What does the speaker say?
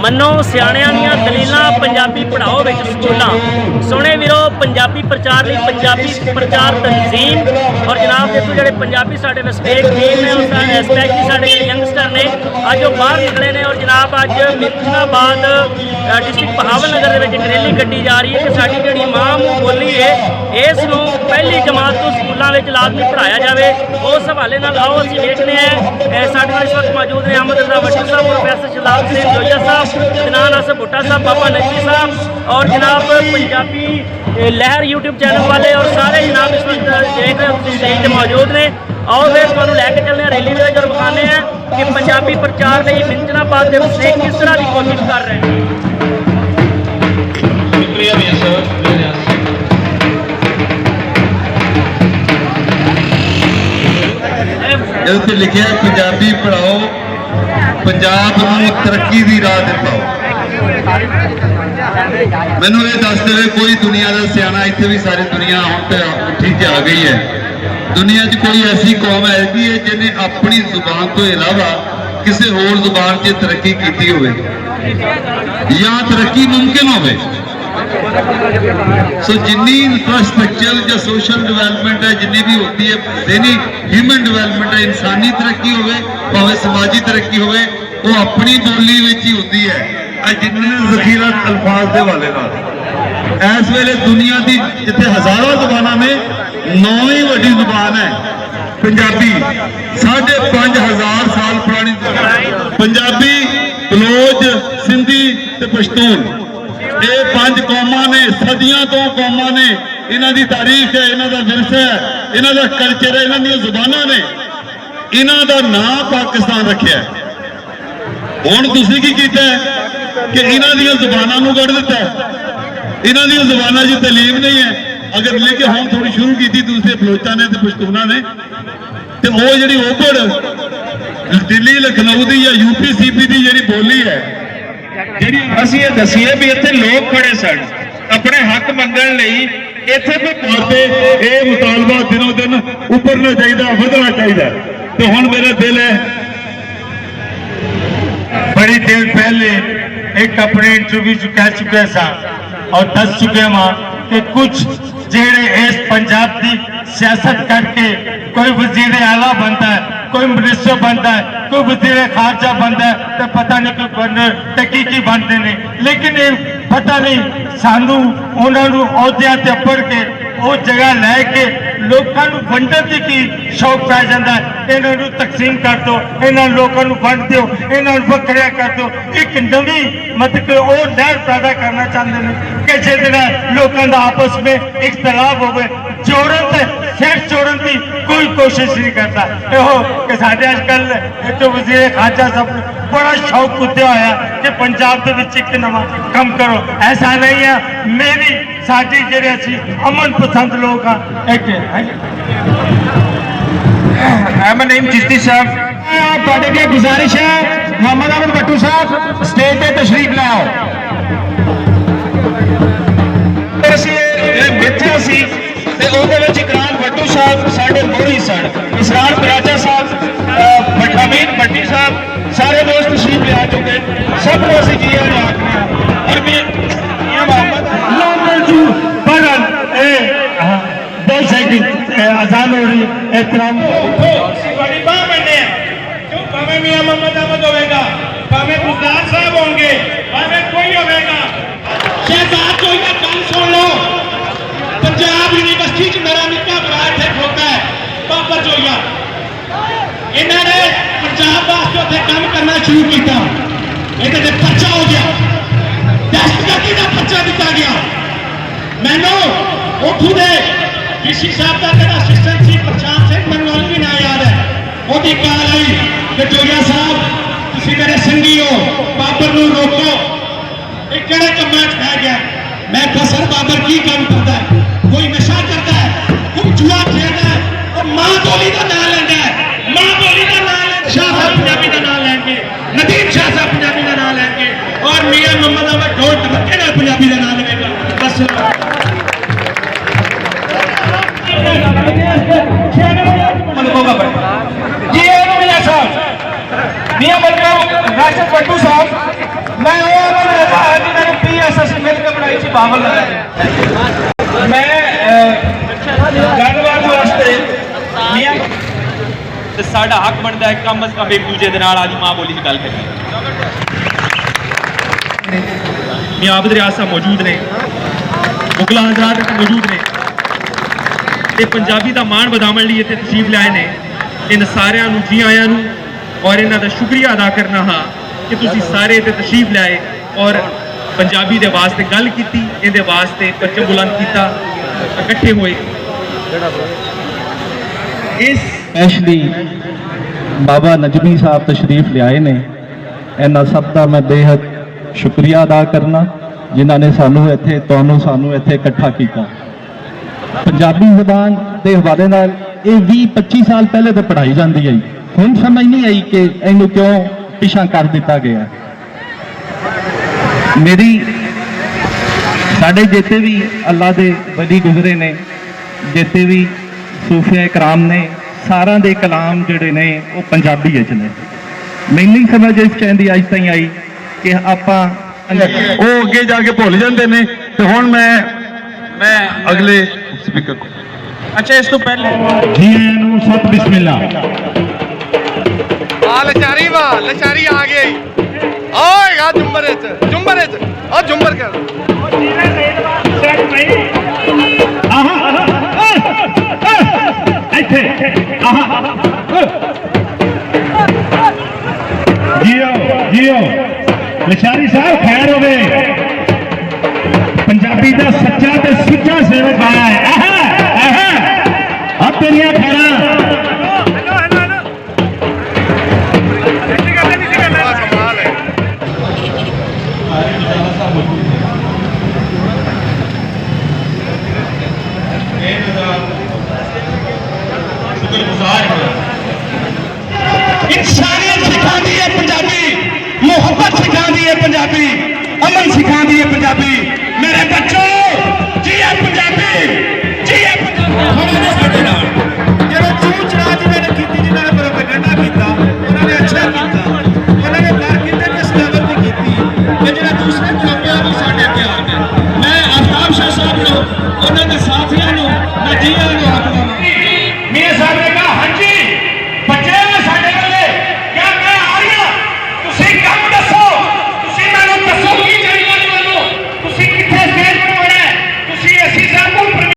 मनो सियाणियां दीयां दलीलां पंजाबी पढ़ाओ विच स्कूलां। सुने वीरो पंजाबी प्रचार लई पंजाबी प्रचार तंजीम और जनाब देखो जिहड़े पंजाबी साडे रिस्पेक्ट टीम ने उस स्पैशली साडे यंगस्टर ने अज वो बाहर निकले ने और जनाब अज मिर्चनाबाद डिस्ट्रिक्ट बहावल नगर दे विच एक रैली कड्ढी जा रही है कि साडी जिहड़ी मां मूंह बोली है इस नूं पहली जमात तो स्कूलों में लाजमी पढ़ाया जाए। उस हवाले नाल आओ असीं देखने साडे नाल इस वक्त मौजूद ने अहमद रज़ा भट्टी साहब, प्रोफैसर शहजाद हुसैन जोया साहब, जनाब नासिर भुट्टा साहब, बाबा नकवी साहब और जनाब पंजाबी लहर यूट्यूब चैनल वाले और सारे जनाब इस वक्त देख रहे हैं स्टेज पर मौजूद ने। आओ फिर तुहानूं लैके चलने रैली में और विखाने हैं कि पंजाबी प्रचार लई मिंचनाबाद के वसनीक किस तरह की कोशिश कर रहे हैं। उत्ते लिखे पंजाबी पढ़ाओ, पंजाब नूं तरक्की की राह दिखाओ। मैनू ये दस दे कोई दुनिया का सियाना, इत्थे भी सारी दुनिया हम तो उठी च आ गई है। दुनिया च कोई ऐसी कौम हैगी है जिन्हें अपनी जुबान तो इलावा किसी होर जुबान से तरक्की की हो या तरक्की मुमकिन हो। सो जिन्नी इंफ्रास्ट्रक्चर या सोशल डिवेलपमेंट है जिन्नी भी होती है, यानी ह्यूमन डिवेलपमेंट है, इंसानी तरक्की हो भावे समाजी तरक्की हो, वो अपनी बोली में ही होती है। जिन्ने जखीरा अल्फाज के हवाले इस वेले दुनिया की जिथे हजारों जुबाना में 9वीं वड्डी जुबान है पंजाबी। 5,500 साल पुरानी पंजाबी, बलोच, सिंधी ते पश्तून, ये 5 कौमां ने, सदियां तो कौमां ने, इन्हां दी तारीख है, इन्हां दा विरसा है, इन्हां दा कल्चर है, इन्हां दी जुबानां ने, इन्हां दा नाम पाकिस्तान रखिया। हुण तुसीं की कीता है कि इन्हां दी जुबानां नूं कढ दित्ता है। इन्हां दी जुबानां च तलीम नहीं है। अगर लेकिन हम थोड़ी शुरू की दूसरे बलोचा ने ते पश्तूना ने, तो वो जी ओपड़ दिल्ली लखनऊ की या यूपी सीपी की जी बोली है, जी असीं ये दसीए भी इत्थे लोग खड़े सन अपने हक मंगण लई। इत्थे भी पाते ये मुतालबा दिनों दिन उभरना चाहिए, वधना चाहिए। तो हुण मेरा दिल है, बड़ी देर पहले एक अपने इंटरव्यू च कह चुके सा और दस चुके वहां कि कुछ जेड़े इस पंजाब की सियासत करके कोई वजीर आला बनता है, कोई मिनिस्टर बनता है, कोई वजीर खारजा बनता है, तो पता नहीं कोई गवर्नर की बनते हैं। लेकिन ये पता नहीं सानू उन्होंने अहुदियां ते पढ़ के वो जगह लैके लोगों को वंडन की शौक पै जाता है। इन्हों तकसीम कर दो, इन्होंने लोगों को वंड दो, इन्होंने वखरिया कर दो। एक नवी मतलब वो लहर पैदा करना चाहते हैं कि जिसने लोगों का आपस में इख्तलाफ हो, जोड़न से सिर जोड़न की कोई कोशिश नहीं करता। यो कि साढ़े अजकल जो वजीर खारजा सब बड़ा शौक कुत्या होया कि पंजाब के विच एक नवा कम करो। ऐसा नहीं है। मेरी साडी जेड़े असी अमन पसंद लोग हाँ एक अहमद नईम चिश्ती साहब तुहाडे अगे गुजारिश है, मोहम्मद अहमद भट्टू साहब स्टेज पे तशरीफ ले आओ। मिथ्या सी इकरार भट्टू साहब साढ़े मोहरी सन, इसरार बराजा साहब, अमीन भट्टी साहब, सारे दोस्त तशरीफ ले आ चुके। सब असी जी और आजान हो रही एहतराम मियां मोहम्मद अहमद होगा, भावें गुलजार साहब होंगे, भावें कोई होगा। शहजाद कोई का काम सुन लो। पंजाब यूनिवर्सिटी च मेरा निक्का भरा इत्थे खड़ोता है, बाबर जोइया, इन्होंने पंजाब वास्ते उत्थे काम करना शुरू किया। ये पर्चा हो गया, दहशतगर्दी का पर्चा दिता गया। मैनू उठू दे डीसी साहब का जो असिस्टेंट सी प्रशांत सिंह, मैं भी ना याद है, वो कॉल आई कि जोया साहब तुम मेरे संगी हो, बाबर को रोको। एक किहड़े कम्मां च पै गया। मैं कहा सर बाबर की काम करता है? कोई नशा करता है, कोई जुआ खेलता है, और मां बोली का नाम लेंदा है, मां बोली का नाम लेंदा, शाह साहब पंजाबी का नाम लेंगे, नदीम शाह साहब पंजाबी का नाम लेंगे, और मियां मोहम्मद अहमद ढोल ढमके नाल पंजाबी का नाम लेगा। बस जी मियां साहब, मियां बल्कि राशिद भट्टू साहब, मैं ਪਾਵਲ मैं ਗੱਲਬਾਤ ਵਾਸਤੇ ਮੀਆਂ ਤੇ ਸਾਡਾ ਹੱਕ ਬਣਦਾ ਹੈ ਕਮ ਅਜ਼ ਕਮ ਇੱਕ ਦੂਜੇ ਦੇ ਨਾਲ ਆਦੀ ਮਾਂ ਬੋਲੀ 'ਚ ਗੱਲ ਕਰੀਏ। ਮੀਆਂ ਆਬਦ ਰਿਆਜ਼ ਸਾਹਿਬ ਮੌਜੂਦ ਨੇ, ਮੁਗਲਾਂ ਹਜ਼ਰਾਤ ਇੱਥੇ ਮੌਜੂਦ ਨੇ ਤੇ ਪੰਜਾਬੀ ਦਾ ਮਾਣ ਵਧਾਉਣ ਲਈ ਇੱਥੇ ਤਸ਼ਰੀਫ ਲਿਆਏ ਨੇ। इन सारिਆਂ ਨੂੰ जी आयां ਨੂੰ और इन्हां दा शुक्रिया अदा करना हाँ कि तुसीं सारे इत्थे तशरीफ लियाए और पंजाबी दे वास्ते गल कीती, इहदे वास्ते परचम बुलंद कीता, इकट्ठे होए। इस स्पैशली बाबा नजमी साहब तशरीफ लियाए ने, इन्हां सब दा मैं बेहद शुक्रिया अदा करना जिन्हां ने सानू इत्थे तुहानू सानू इत्थे इकट्ठा कीता। पंजाबी ज़बान दे हवाले नाल ਇਹ 20-25 ਸਾਲ ਪਹਿਲੇ ਤੋਂ ਪੜ੍ਹਾਈ ਜਾਂਦੀ ਹੈ, ਹੁਣ ਸਮਝ ਨਹੀਂ ਆਈ ਕਿ ਇਹਨੂੰ ਕਿਉਂ ਪਿਛਾਂ ਕਰ ਦਿੱਤਾ ਗਿਆ। ਮੇਰੀ ਸਾਡੇ ਜਿੱਥੇ ਵੀ ਅੱਲਾ ਦੇ ਵਲੀ ਗੁਜ਼ਰੇ ਨੇ, ਜਿੱਥੇ ਵੀ ਸੂਫੀਆ ਇਕਰਾਮ ਨੇ, ਸਾਰਿਆਂ ਦੇ ਕਲਾਮ ਜਿਹੜੇ ਨੇ ਉਹ ਪੰਜਾਬੀ ਵਿੱਚ ਨੇ। ਮੈਨੂੰ ਨਹੀਂ ਸਮਝ ਇਸ ਚਾਹੀਦੀ ਅੱਜ ਤਾਈਂ ਆਈ ਕਿ ਆਪਾਂ ਉਹ ਅੱਗੇ ਜਾ ਕੇ ਭੁੱਲ ਜਾਂਦੇ ਨੇ। ਤੇ ਹੁਣ ਮੈਂ ਅਗਲੇ ਸਪੀਕਰ ਕੋਲ अच्छा इस तो पहले जी आयां नूं सत बिस्मिल्लाह। लचारी वाह लचारी आ गई ओएगा जुम्बर ओ जुम्बर कर जियो जियो लचारी साहब खैर होवे, पंजाबी दा सच्चा ते सुच्चा सेवक आया है। अब तेरिया खैरा कमाल है। इंसानियत सिखाती है पंजाबी, मोहब्बत सिखाती है पंजाबी, अमन सिखाती है पंजाबी। मेरे